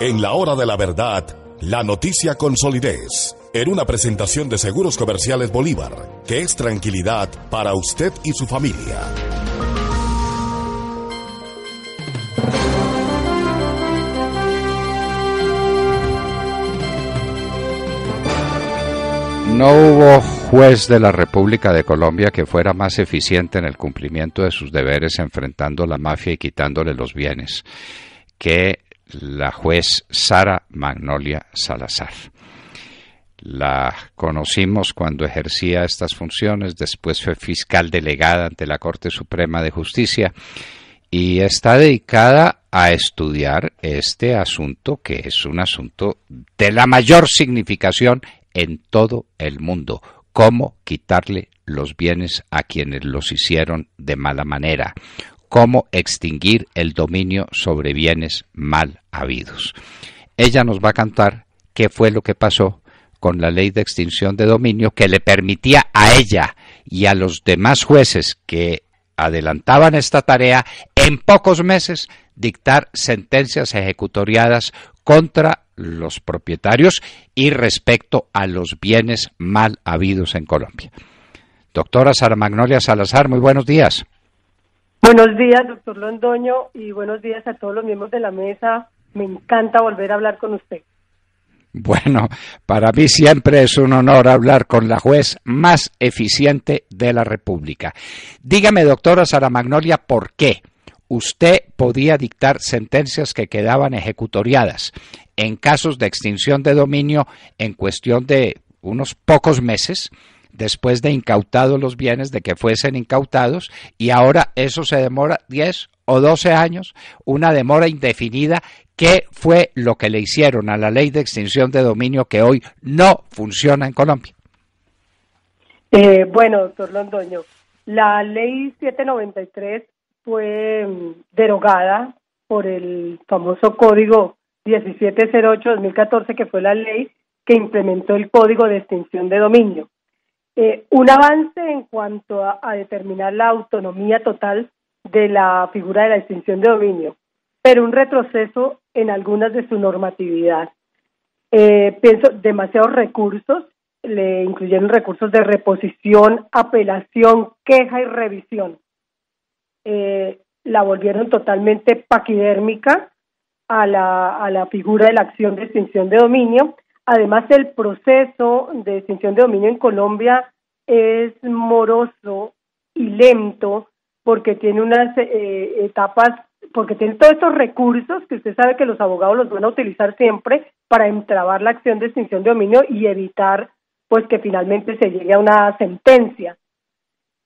En la hora de la verdad, la noticia con solidez. En una presentación de Seguros Comerciales Bolívar, que es tranquilidad para usted y su familia. No hubo juez de la República de Colombia que fuera más eficiente en el cumplimiento de sus deberes enfrentando la mafia y quitándole los bienes que la juez Sara Magnolia Salazar. La conocimos cuando ejercía estas funciones, después fue fiscal delegada ante la Corte Suprema de Justicia y está dedicada a estudiar este asunto, que es un asunto de la mayor significación en todo el mundo: cómo quitarle los bienes a quienes los hicieron de mala manera, cómo extinguir el dominio sobre bienes mal habidos. Ella nos va a contar qué fue lo que pasó con la ley de extinción de dominio que le permitía a ella y a los demás jueces que adelantaban esta tarea en pocos meses dictar sentencias ejecutoriadas contra los propietarios y respecto a los bienes mal habidos en Colombia. Doctora Sara Magnolia Salazar, muy buenos días. Buenos días, doctor Londoño, y buenos días a todos los miembros de la mesa. Me encanta volver a hablar con usted. Bueno, para mí siempre es un honor hablar con la juez más eficiente de la República. Dígame, doctora Sara Magnolia, ¿por qué usted podía dictar sentencias que quedaban ejecutoriadas en casos de extinción de dominio en cuestión de unos pocos meses, después de incautados los bienes, de que fuesen incautados, y ahora eso se demora 10 o 12 años, una demora indefinida? ¿Qué fue lo que le hicieron a la ley de extinción de dominio que hoy no funciona en Colombia? Bueno, doctor Londoño, la ley 793 fue derogada por el famoso Código 1708-2014, que fue la ley que implementó el Código de Extinción de Dominio. Un avance en cuanto a determinar la autonomía total de la figura de la extinción de dominio, pero un retroceso en algunas de su normatividad. Pienso demasiados recursos, le incluyeron recursos de reposición, apelación, queja y revisión. La volvieron totalmente paquidérmica a la figura de la acción de extinción de dominio. Además, el proceso de extinción de dominio en Colombia es moroso y lento porque tiene unas etapas, porque tiene todos estos recursos que usted sabe que los abogados los van a utilizar siempre para entrabar la acción de extinción de dominio y evitar pues que finalmente se llegue a una sentencia.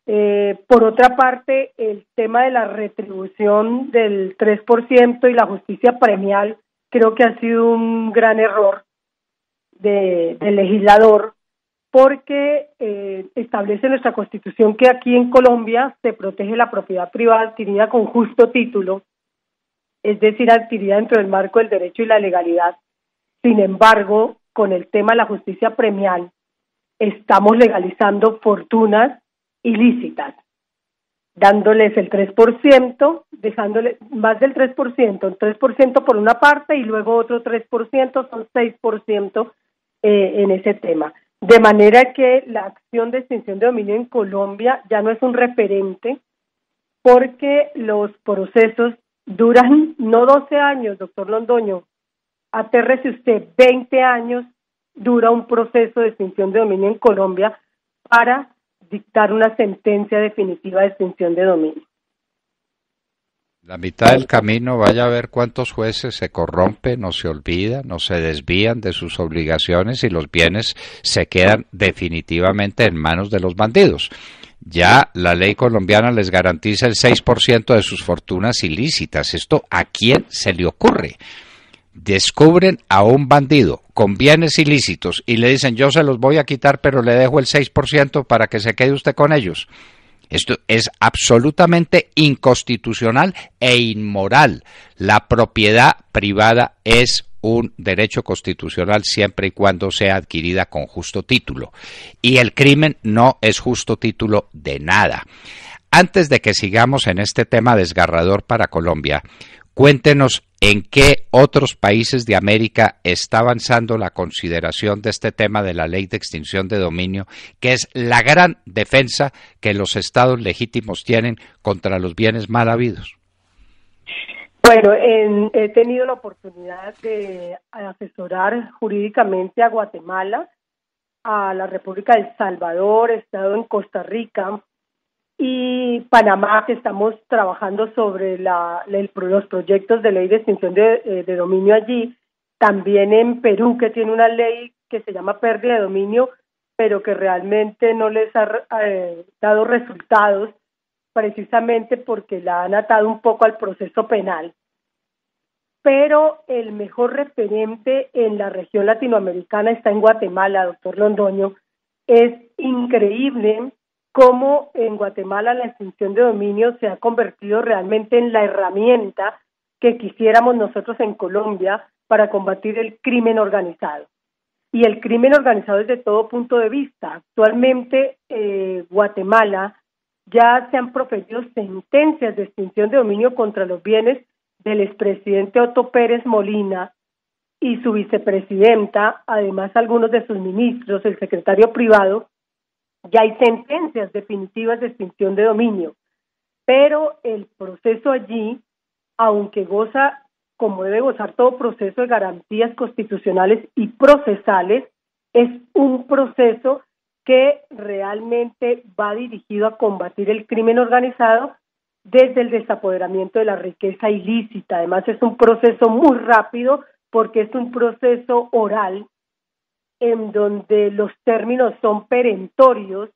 Por otra parte, el tema de la retribución del 3% y la justicia premial creo que ha sido un gran error del legislador, porque establece nuestra Constitución que aquí en Colombia se protege la propiedad privada adquirida con justo título, es decir, adquirida dentro del marco del derecho y la legalidad. Sin embargo, con el tema de la justicia premial, estamos legalizando fortunas ilícitas, dándoles el 3%, dejándole más del 3%, el 3% por una parte y luego otro 3%, son 6% en ese tema. De manera que la acción de extinción de dominio en Colombia ya no es un referente, porque los procesos duran no 12 años, doctor Londoño, atérrese usted, 20 años dura un proceso de extinción de dominio en Colombia para dictar una sentencia definitiva de extinción de dominio. La mitad del camino, vaya a ver cuántos jueces se corrompen, no se olvidan, no se desvían de sus obligaciones y los bienes se quedan definitivamente en manos de los bandidos. Ya la ley colombiana les garantiza el 6% de sus fortunas ilícitas. ¿Esto a quién se le ocurre? Descubren a un bandido con bienes ilícitos y le dicen: yo se los voy a quitar, pero le dejo el 6% para que se quede usted con ellos. Esto es absolutamente inconstitucional e inmoral. La propiedad privada es un derecho constitucional siempre y cuando sea adquirida con justo título. Y el crimen no es justo título de nada. Antes de que sigamos en este tema desgarrador para Colombia, Cuéntenos en qué otros países de América está avanzando la consideración de este tema de la ley de extinción de dominio, que es la gran defensa que los estados legítimos tienen contra los bienes mal habidos. Bueno, he tenido la oportunidad de asesorar jurídicamente a Guatemala, a la República de El Salvador, he estado en Costa Rica y Panamá, que estamos trabajando sobre los proyectos de ley de extinción de dominio allí. También en Perú, que tiene una ley que se llama pérdida de dominio, pero que realmente no les ha dado resultados, precisamente porque la han atado un poco al proceso penal. Pero el mejor referente en la región latinoamericana está en Guatemala, doctor Londoño. Es increíble cómo en Guatemala la extinción de dominio se ha convertido realmente en la herramienta que quisiéramos nosotros en Colombia para combatir el crimen organizado. Y el crimen organizado desde todo punto de vista. Actualmente Guatemala ya se han proferido sentencias de extinción de dominio contra los bienes del expresidente Otto Pérez Molina y su vicepresidenta, además algunos de sus ministros, el secretario privado. Ya hay sentencias definitivas de extinción de dominio, pero el proceso allí, aunque goza, como debe gozar todo proceso, de garantías constitucionales y procesales, es un proceso que realmente va dirigido a combatir el crimen organizado desde el desapoderamiento de la riqueza ilícita. Además, es un proceso muy rápido porque es un proceso oral en donde los términos son perentorios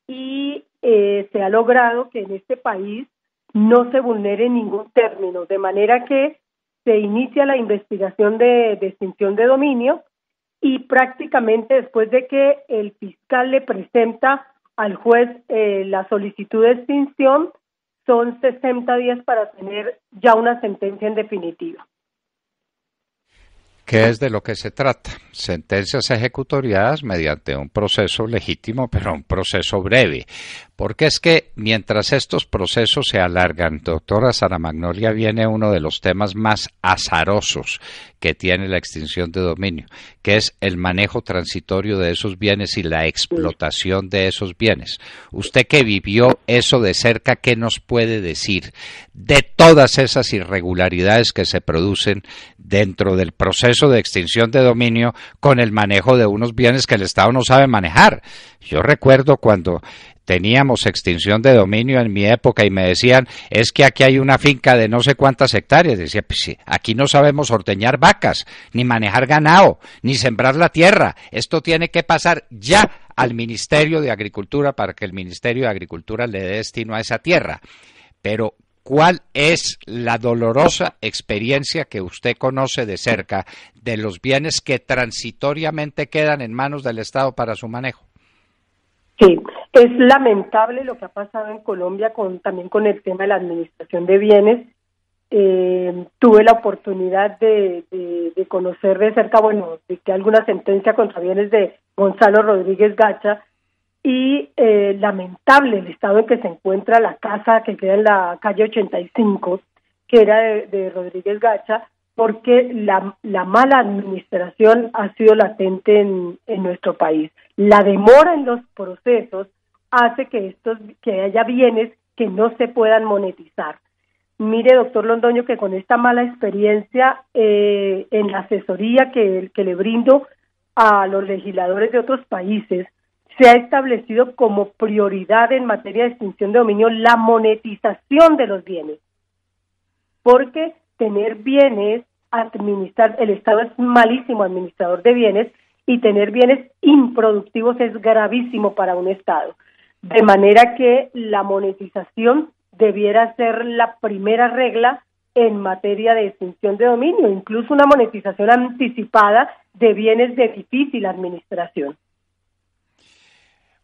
y se ha logrado que en este país no se vulnere ningún término, de manera que se inicia la investigación de extinción de dominio y prácticamente después de que el fiscal le presenta al juez la solicitud de extinción, son 60 días para tener ya una sentencia en definitiva. ¿Qué es de lo que se trata? Sentencias ejecutoriadas mediante un proceso legítimo, pero un proceso breve. Porque es que mientras estos procesos se alargan, doctora Sara Magnolia, viene uno de los temas más azarosos que tiene la extinción de dominio, que es el manejo transitorio de esos bienes y la explotación de esos bienes. Usted que vivió eso de cerca, ¿qué nos puede decir de todas esas irregularidades que se producen dentro del proceso de extinción de dominio con el manejo de unos bienes que el Estado no sabe manejar? Yo recuerdo cuando teníamos extinción de dominio en mi época y me decían, es que aquí hay una finca de no sé cuántas hectáreas. Decía, pues sí, aquí no sabemos ordeñar vacas, ni manejar ganado, ni sembrar la tierra. Esto tiene que pasar ya al Ministerio de Agricultura para que el Ministerio de Agricultura le dé destino a esa tierra. Pero, ¿cuál es la dolorosa experiencia que usted conoce de cerca de los bienes que transitoriamente quedan en manos del Estado para su manejo? Sí, es lamentable lo que ha pasado en Colombia también con el tema de la administración de bienes. Tuve la oportunidad de conocer de cerca, de alguna sentencia contra bienes de Gonzalo Rodríguez Gacha y lamentable el estado en que se encuentra la casa que queda en la calle 85, que era de Rodríguez Gacha, porque la mala administración ha sido latente en nuestro país. La demora en los procesos hace que haya bienes que no se puedan monetizar. Mire, doctor Londoño, que con esta mala experiencia en la asesoría que le brindo a los legisladores de otros países, se ha establecido como prioridad en materia de extinción de dominio la monetización de los bienes. Porque tener bienes, el Estado es malísimo administrador de bienes, y tener bienes improductivos es gravísimo para un Estado. De manera que la monetización debiera ser la primera regla en materia de extinción de dominio, incluso una monetización anticipada de bienes de difícil administración.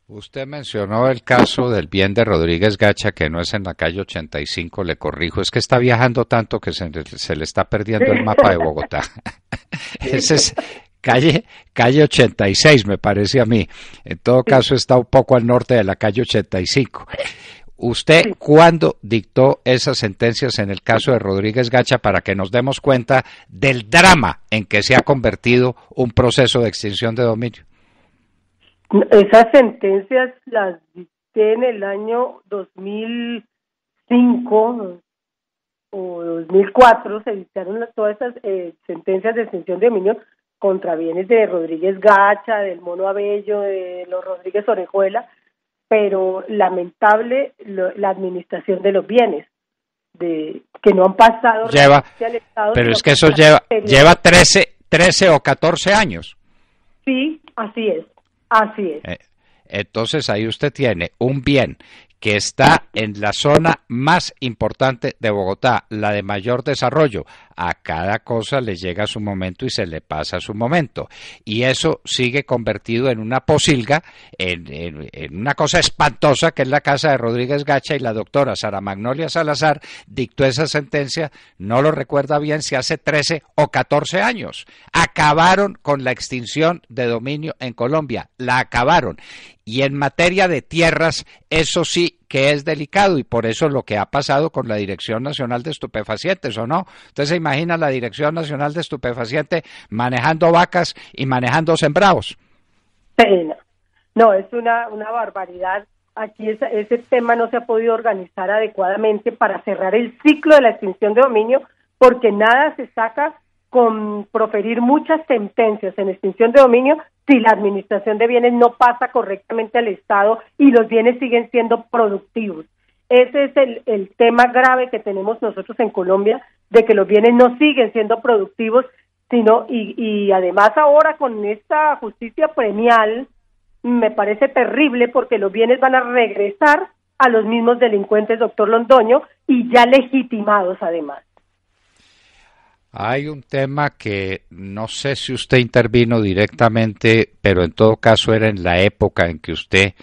Usted mencionó el caso del bien de Rodríguez Gacha, que no es en la calle 85, le corrijo, es que está viajando tanto que se le está perdiendo el mapa de Bogotá. Ese es calle 86, me parece a mí. En todo caso, está un poco al norte de la calle 85. ¿Usted Sí. cuándo dictó esas sentencias en el caso de Rodríguez Gacha para que nos demos cuenta del drama en que se ha convertido un proceso de extinción de dominio? Esas sentencias las dicté en el año 2005 o 2004, se dictaron todas esas sentencias de extinción de dominio contra bienes de Rodríguez Gacha, del Mono Abello, de los Rodríguez Orejuela, pero lamentable la administración de los bienes, que no han pasado realmente al Estado. Pero es que eso lleva 13 o 14 años. Sí, así es, así es. Entonces ahí usted tiene un bien que está en la zona más importante de Bogotá, la de mayor desarrollo. A cada cosa le llega su momento y se le pasa su momento. Y eso sigue convertido en una posilga, en una cosa espantosa que es la casa de Rodríguez Gacha, y la doctora Sara Magnolia Salazar dictó esa sentencia, no lo recuerda bien si hace 13 o 14 años. Acabaron con la extinción de dominio en Colombia, la acabaron. Y en materia de tierras, eso sí que es delicado, y por eso lo que ha pasado con la Dirección Nacional de Estupefacientes, ¿o no? Usted se imagina la Dirección Nacional de Estupefacientes manejando vacas y manejando sembrados. Pena. No, es una barbaridad. Aquí ese tema no se ha podido organizar adecuadamente para cerrar el ciclo de la extinción de dominio, porque nada se saca con proferir muchas sentencias en extinción de dominio si la administración de bienes no pasa correctamente al Estado y los bienes siguen siendo productivos. Ese es el tema grave que tenemos nosotros en Colombia, de que los bienes no siguen siendo productivos, sino y además ahora con esta justicia premial me parece terrible, porque los bienes van a regresar a los mismos delincuentes, doctor Londoño, y ya legitimados además. Hay un tema que no sé si usted intervino directamente, pero en todo caso era en la época en que usted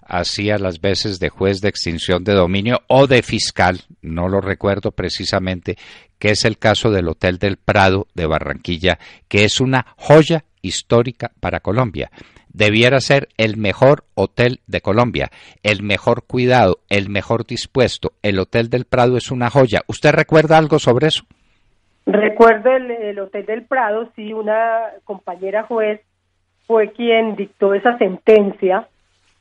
hacía las veces de juez de extinción de dominio o de fiscal, no lo recuerdo precisamente, que es el caso del Hotel del Prado de Barranquilla, que es una joya histórica para Colombia. Debiera ser el mejor hotel de Colombia, el mejor cuidado, el mejor dispuesto. El Hotel del Prado es una joya. ¿Usted recuerda algo sobre eso? Recuerdo el Hotel del Prado, sí, una compañera juez fue quien dictó esa sentencia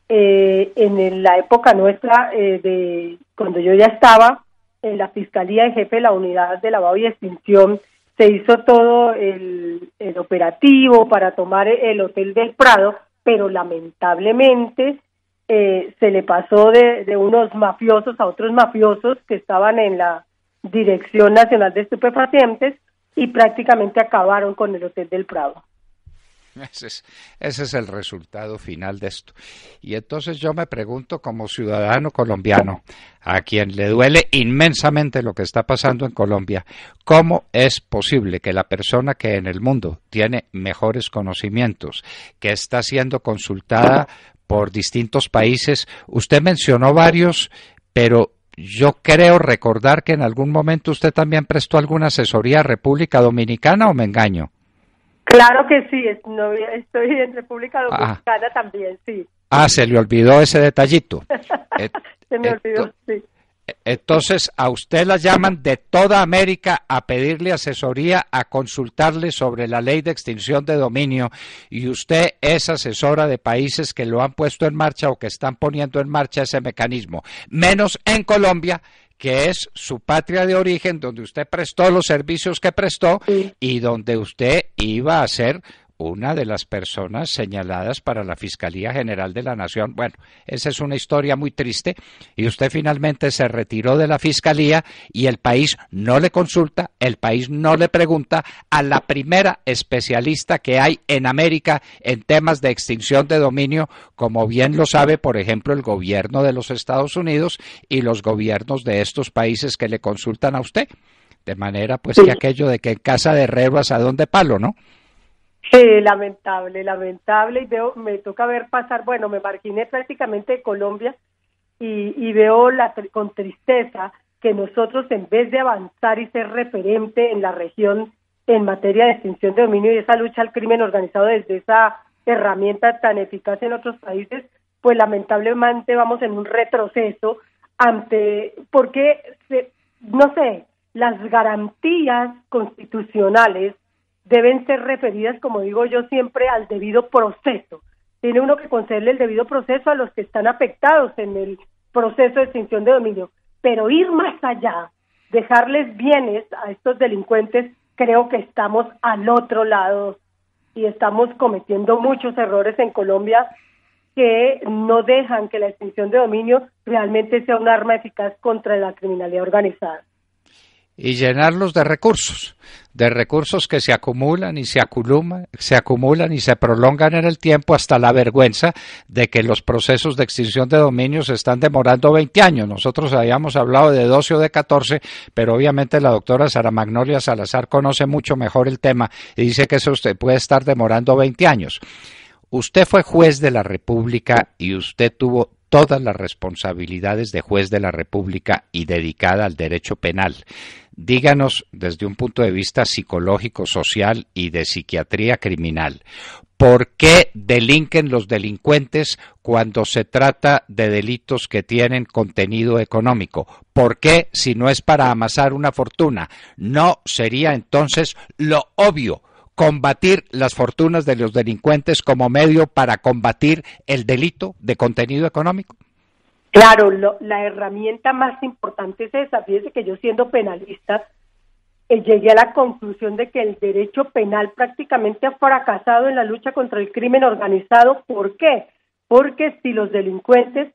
en la época nuestra, de cuando yo ya estaba en la Fiscalía de Jefe de la Unidad de Lavado y Extinción. Se hizo todo el operativo para tomar el Hotel del Prado, pero lamentablemente se le pasó de unos mafiosos a otros mafiosos que estaban en la Dirección Nacional de Estupefacientes y prácticamente acabaron con el Hotel del Prado. Ese es el resultado final de esto. Y entonces yo me pregunto, como ciudadano colombiano, a quien le duele inmensamente lo que está pasando en Colombia, ¿cómo es posible que la persona que en el mundo tiene mejores conocimientos, que está siendo consultada por distintos países, usted mencionó varios, pero yo creo recordar que en algún momento usted también prestó alguna asesoría a República Dominicana, ¿o me engaño? Claro que sí, estoy en República Dominicana también, sí. Se le olvidó ese detallito. Se me olvidó, sí. Entonces, a usted la llaman de toda América a pedirle asesoría, a consultarle sobre la ley de extinción de dominio, y usted es asesora de países que lo han puesto en marcha o que están poniendo en marcha ese mecanismo, menos en Colombia, que es su patria de origen, donde usted prestó los servicios que prestó, sí, y donde usted iba a ser una de las personas señaladas para la Fiscalía General de la Nación. Bueno, esa es una historia muy triste, y usted finalmente se retiró de la Fiscalía y el país no le consulta, el país no le pregunta a la primera especialista que hay en América en temas de extinción de dominio, como bien lo sabe, por ejemplo, el gobierno de los Estados Unidos y los gobiernos de estos países que le consultan a usted. De manera, pues, sí, que aquello de que en casa de herrero asadón de palo, ¿no? Sí, lamentable, y me toca ver pasar, bueno, me marginé prácticamente de Colombia y veo con tristeza que nosotros, en vez de avanzar y ser referente en la región en materia de extinción de dominio y esa lucha al crimen organizado desde esa herramienta tan eficaz en otros países, pues lamentablemente vamos en un retroceso no sé, las garantías constitucionales deben ser referidas, como digo yo siempre, al debido proceso. Tiene uno que concederle el debido proceso a los que están afectados en el proceso de extinción de dominio, pero ir más allá, dejarles bienes a estos delincuentes, creo que estamos al otro lado y estamos cometiendo muchos errores en Colombia que no dejan que la extinción de dominio realmente sea un arma eficaz contra la criminalidad organizada. Y llenarlos de recursos que se acumulan y se acumulan y se prolongan en el tiempo hasta la vergüenza de que los procesos de extinción de dominio se están demorando 20 años. Nosotros habíamos hablado de 12 o de 14, pero obviamente la doctora Sara Magnolia Salazar conoce mucho mejor el tema y dice que eso usted puede estar demorando 20 años. Usted fue juez de la República y usted tuvo todas las responsabilidades de juez de la República y dedicada al derecho penal. Díganos, desde un punto de vista psicológico, social y de psiquiatría criminal, ¿por qué delinquen los delincuentes cuando se trata de delitos que tienen contenido económico? ¿Por qué, si no es para amasar una fortuna, no sería entonces lo obvio combatir las fortunas de los delincuentes como medio para combatir el delito de contenido económico? Claro, la herramienta más importante es esa. Fíjese que yo, siendo penalista, llegué a la conclusión de que el derecho penal prácticamente ha fracasado en la lucha contra el crimen organizado. ¿Por qué? Porque si los delincuentes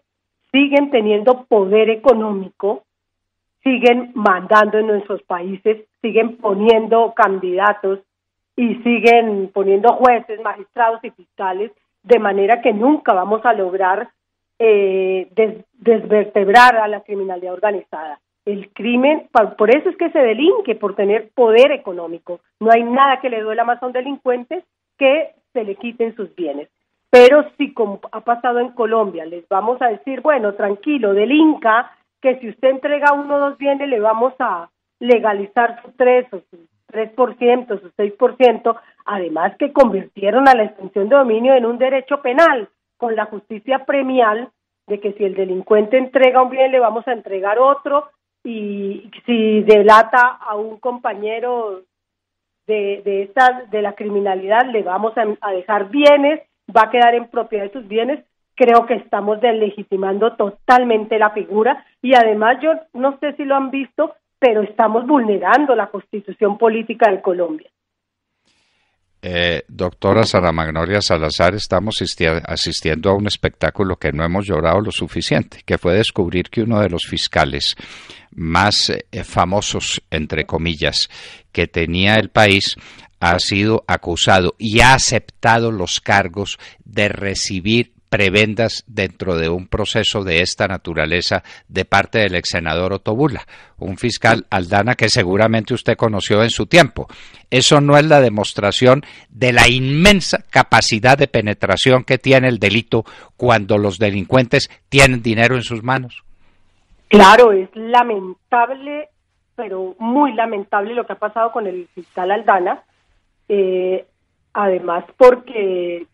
siguen teniendo poder económico, siguen mandando en nuestros países, siguen poniendo candidatos y siguen poniendo jueces, magistrados y fiscales, de manera que nunca vamos a lograr desvertebrar a la criminalidad organizada. El crimen, por eso es que se delinque, por tener poder económico. No hay nada que le duela más a un delincuente que se le quiten sus bienes. Pero si, como ha pasado en Colombia, les vamos a decir, bueno, tranquilo, delinca, que si usted entrega uno o dos bienes le vamos a legalizar su 3 o su 3%, su 6%, además que convirtieron a la extinción de dominio en un derecho penal, con la justicia premial de que si el delincuente entrega un bien le vamos a entregar otro, y si delata a un compañero de la criminalidad le vamos a dejar bienes, va a quedar en propiedad de sus bienes. Creo que estamos deslegitimando totalmente la figura y además yo no sé si lo han visto, pero estamos vulnerando la Constitución política de Colombia. Doctora Sara Magnolia Salazar, estamos asistiendo a un espectáculo que no hemos llorado lo suficiente, que fue descubrir que uno de los fiscales más famosos, entre comillas, que tenía el país, ha sido acusado y ha aceptado los cargos de recibir prebendas dentro de un proceso de esta naturaleza de parte del ex senador Ottobula, un fiscal, Aldana, que seguramente usted conoció en su tiempo. ¿Eso no es la demostración de la inmensa capacidad de penetración que tiene el delito cuando los delincuentes tienen dinero en sus manos? Claro, es lamentable, pero muy lamentable lo que ha pasado con el fiscal Aldana, además porque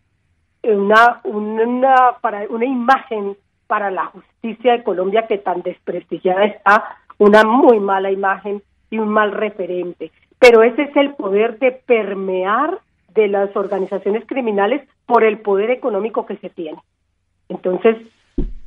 una imagen para la justicia de Colombia que tan desprestigiada está, una muy mala imagen y un mal referente. Pero ese es el poder de permear de las organizaciones criminales por el poder económico que se tiene. Entonces,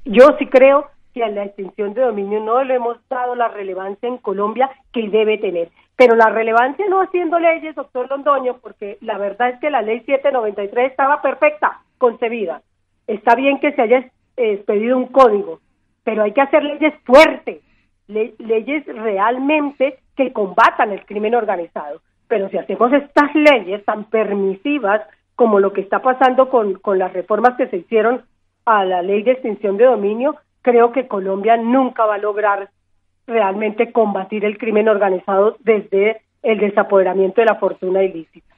yo sí creo que a la extinción de dominio no le hemos dado la relevancia en Colombia que debe tener. Pero la relevancia no haciendo leyes, doctor Londoño, porque la verdad es que la ley 793 estaba perfecta, concebida. Está bien que se haya expedido un código, pero hay que hacer leyes fuertes, leyes realmente que combatan el crimen organizado. Pero si hacemos estas leyes tan permisivas como lo que está pasando con las reformas que se hicieron a la ley de extinción de dominio, creo que Colombia nunca va a lograr realmente combatir el crimen organizado desde el desapoderamiento de la fortuna ilícita.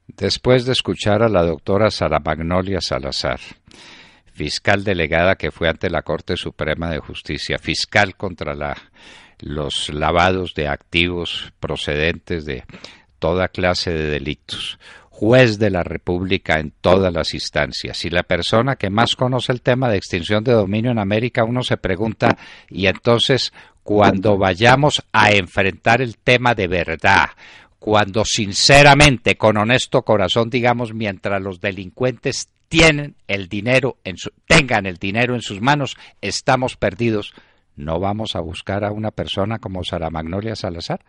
Después de escuchar a la doctora Sara Magnolia Salazar, fiscal delegada que fue ante la Corte Suprema de Justicia, fiscal contra los lavados de activos procedentes de toda clase de delitos, juez de la República en todas las instancias y la persona que más conoce el tema de extinción de dominio en América. Uno se pregunta, y entonces cuando vayamos a enfrentar el tema de verdad, cuando sinceramente, con honesto corazón, digamos, mientras los delincuentes tengan el dinero en sus manos, estamos perdidos, ¿no vamos a buscar a una persona como Sara Magnolia Salazar?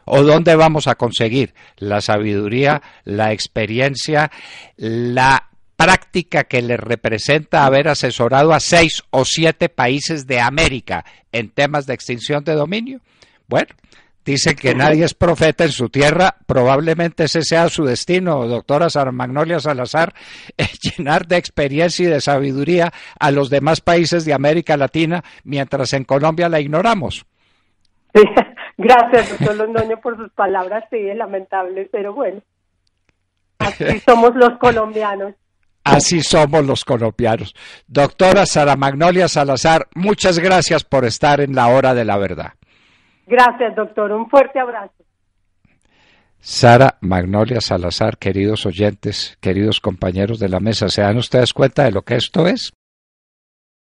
¿O dónde vamos a conseguir la sabiduría, la experiencia, la práctica que le representa haber asesorado a 6 o 7 países de América en temas de extinción de dominio? Bueno, dicen que nadie es profeta en su tierra, probablemente ese sea su destino, doctora Sara Magnolia Salazar, llenar de experiencia y de sabiduría a los demás países de América Latina, mientras en Colombia la ignoramos. Sí, gracias, doctor Londoño, por sus palabras, sí, es lamentable, pero bueno, así somos los colombianos. Así somos los colombianos. Doctora Sara Magnolia Salazar, muchas gracias por estar en la hora de la verdad. Gracias, doctor. Un fuerte abrazo. Sara Magnolia Salazar, queridos oyentes, queridos compañeros de la mesa, ¿se dan ustedes cuenta de lo que esto es?